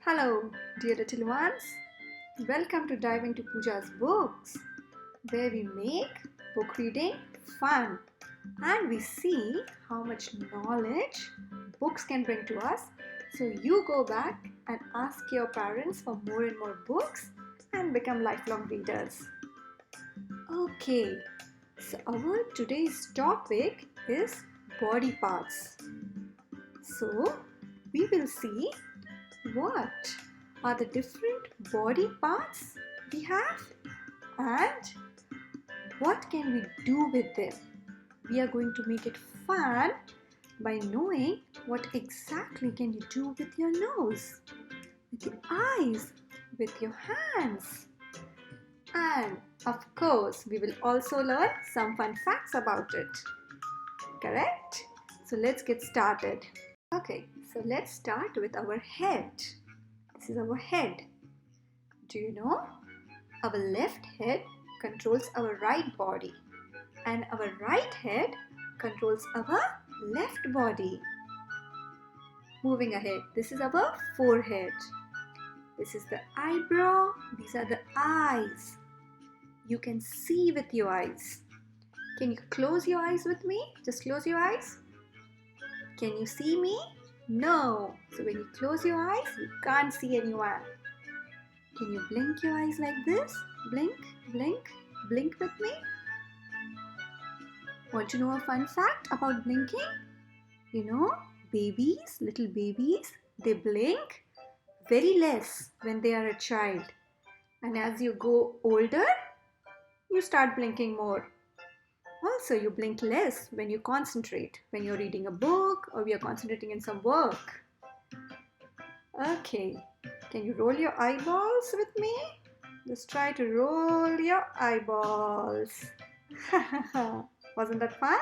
Hello, dear little ones. Welcome to Dive into Pooja's Books, where we make book reading fun and we see how much knowledge books can bring to us. So you go back and ask your parents for more and more books and become lifelong readers. Okay, so our today's topic is body parts. So we will see what are the different body parts we have and what can we do with them. We are going to make it fun by knowing what exactly can you do with your nose, with your eyes, with your hands. And of course, we will also learn some fun facts about it. Correct? So let's get started. Okay, so let's start with our head. This is our head. Do you know? Our left head controls our right body and our right head controls our left body. Moving ahead, this is our forehead. This is the eyebrow. These are the eyes. You can see with your eyes. Can you close your eyes with me? Just close your eyes. Can you see me? No. So when you close your eyes, you can't see anyone. Can you blink your eyes like this? Blink, blink, blink with me. Want to know a fun fact about blinking? You know, babies, little babies, they blink very less when they are a child. And as you go older, you start blinking more. Also, you blink less when you concentrate, when you're reading a book or we are concentrating in some work. Okay, can you roll your eyeballs with me? Just try to roll your eyeballs. Wasn't that fun?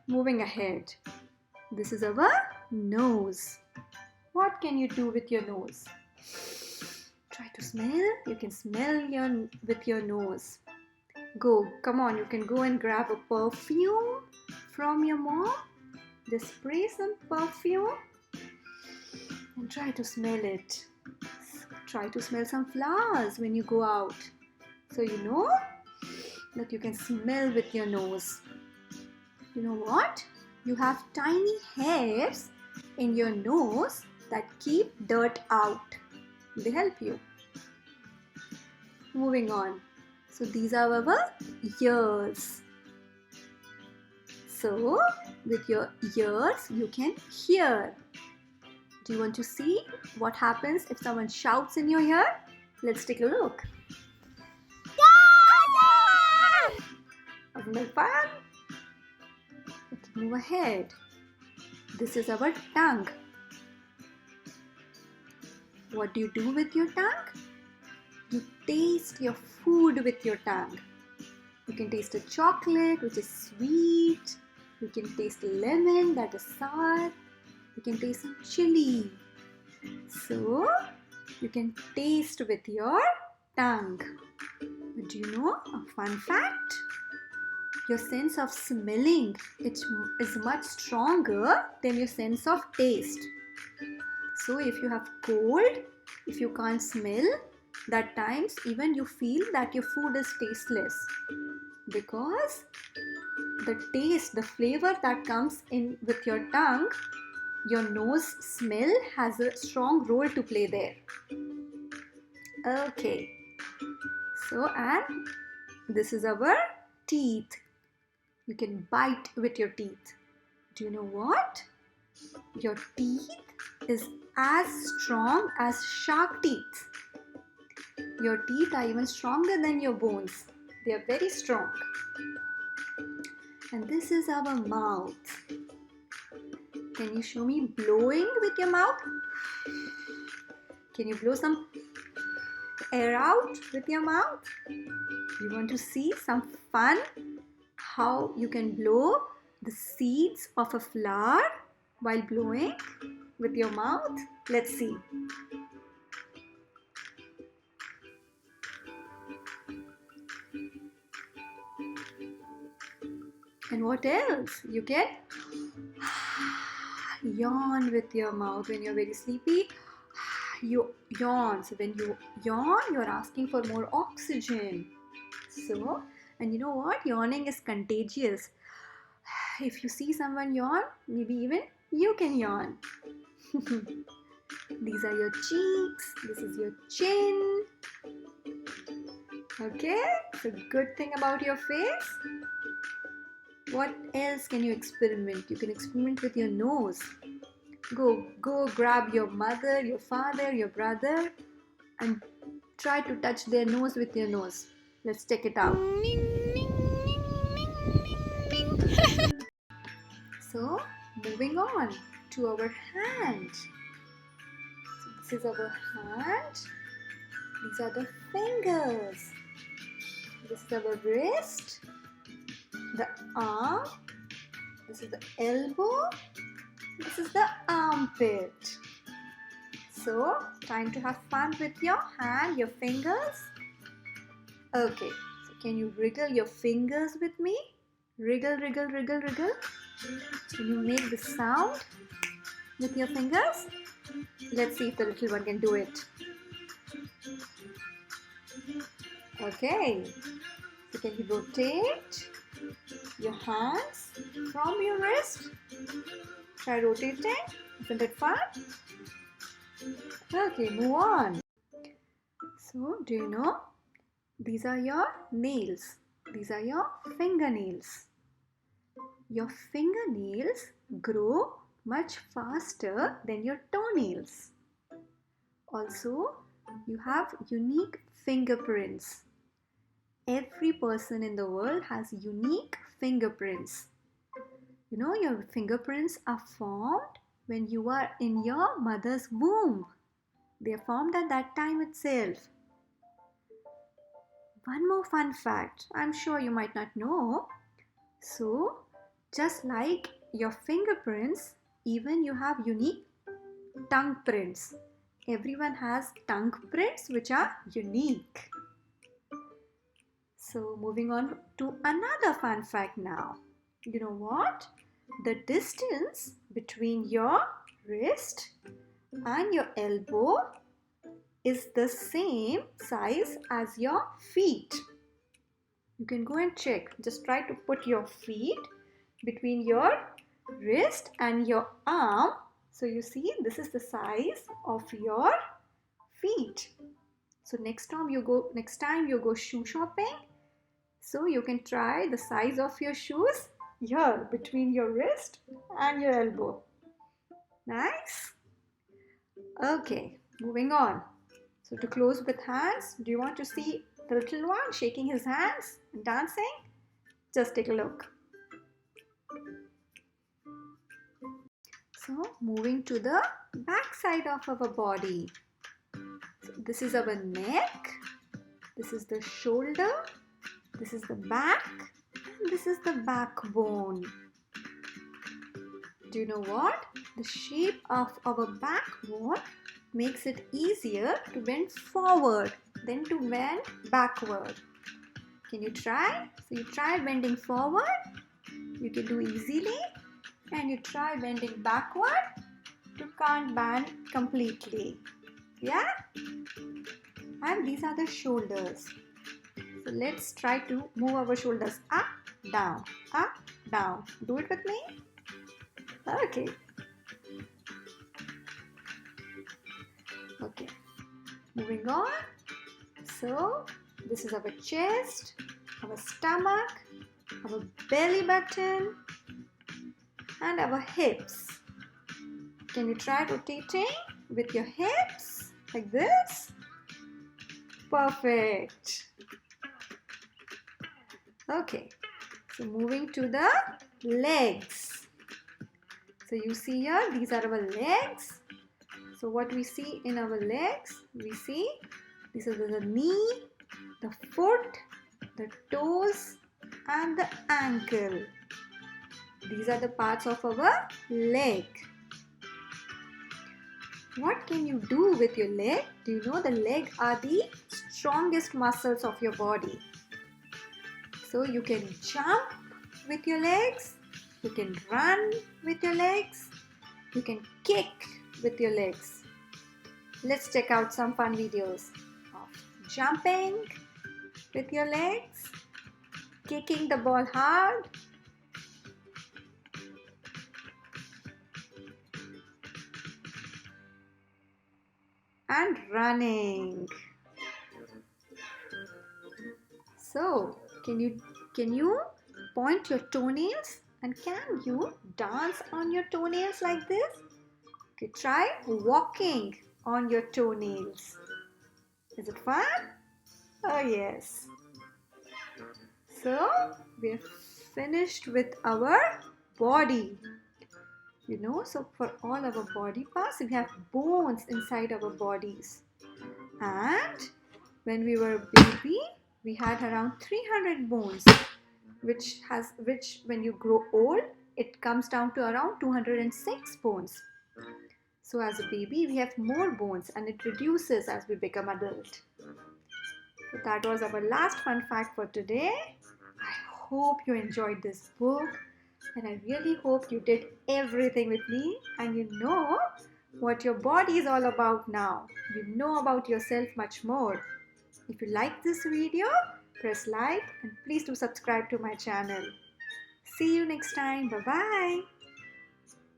Moving ahead. This is our nose. What can you do with your nose? Try to smell. You can smell with your nose. Go, come on, you can go and grab a perfume from your mom. Just spray some perfume and try to smell it. Try to smell some flowers when you go out. So you know that you can smell with your nose. You know what? You have tiny hairs in your nose that keep dirt out. They help you. Moving on. So these are our ears. So with your ears you can hear. Do you want to see what happens if someone shouts in your ear? Let's take a look. Wasn't that fun? Let's move ahead. This is our tongue. What do you do with your tongue? You taste your food with your tongue. You can taste a chocolate, which is sweet. You can taste a lemon, that is sour. You can taste some chili. So, you can taste with your tongue. But do you know a fun fact? Your sense of smelling is much stronger than your sense of taste. So, if you have cold, if you can't smell, that times even you feel that your food is tasteless because the taste, the flavor that comes in with your tongue, your nose smell has a strong role to play there. Okay, so and this is our teeth. You can bite with your teeth. Do you know what? Your teeth is as strong as shark teeth. Your teeth are even stronger than your bones. They are very strong. And this is our mouth. Can you show me blowing with your mouth? Can you blow some air out with your mouth? You want to see some fun? How you can blow the seeds of a flower while blowing with your mouth? Let's see. And what else? You can yawn with your mouth when you're very sleepy. you yawn. So when you yawn, you're asking for more oxygen. So, and you know what? Yawning is contagious. If you see someone yawn, maybe even you can yawn. These are your cheeks. This is your chin. Okay, so good thing about your face. What else can you experiment? You can experiment with your nose. Go grab your mother, your father, your brother and try to touch their nose with your nose. Let's check it out. So, moving on to our hand. So this is our hand. These are the fingers. This is our wrist, the arm, this is the elbow, this is the armpit. So, time to have fun with your hand, your fingers. Okay, so can you wriggle your fingers with me? Wriggle, wriggle, wriggle, wriggle. Can you make the sound with your fingers? Let's see if the little one can do it. Okay, so can you rotate your hands from your wrist? Try rotating. Isn't it fun? Okay, move on. So, do you know? These are your nails. These are your fingernails. Your fingernails grow much faster than your toenails. Also, you have unique fingerprints. Every person in the world has unique fingerprints. You know, your fingerprints are formed when you are in your mother's womb. They are formed at that time itself. One more fun fact, I'm sure you might not know. So, just like your fingerprints, even you have unique tongue prints. Everyone has tongue prints which are unique. So, moving on to another fun fact now. You know what? The distance between your wrist and your elbow is the same size as your feet. You can go and check. Just try to put your feet between your wrist and your arm. So you see, this is the size of your feet. So next time you go shoe shopping, so you can try the size of your shoes here between your wrist and your elbow. Nice. Okay, moving on. So to close with hands, do you want to see the little one shaking his hands and dancing? Just take a look. So moving to the back side of our body. So this is our neck, this is the shoulder, this is the back, and this is the backbone. Do you know what? The shape of our backbone makes it easier to bend forward than to bend backward. Can you try? So you try bending forward, you can do easily, and you try bending backward, you can't bend completely. Yeah? And these are the shoulders. So let's try to move our shoulders up, down, up, down. Do it with me. Okay. Okay. Moving on. So this is our chest, our stomach, our belly button, and our hips. Can you try rotating with your hips like this? Perfect. Okay, so moving to the legs. So you see here, these are our legs. So what we see in our legs, we see this is the knee, the foot, the toes, and the ankle. These are the parts of our leg. What can you do with your leg? Do you know the leg are the strongest muscles of your body? So you can jump with your legs, you can run with your legs, you can kick with your legs. Let's check out some fun videos of jumping with your legs, kicking the ball hard, and running. So, can you point your toenails, and can you dance on your toenails like this? Okay, try walking on your toenails. Is it fun? Oh yes. So, we're finished with our body. So for all our body parts, we have bones inside our bodies. And when we were baby, we had around 300 bones, which when you grow old, it comes down to around 206 bones. So as a baby, we have more bones, and it reduces as we become adult. So that was our last fun fact for today. I hope you enjoyed this book, and I really hope you did everything with me, and you know what your body is all about now. You know about yourself much more. If you like this video, press like and please do subscribe to my channel. See you next time. Bye-bye.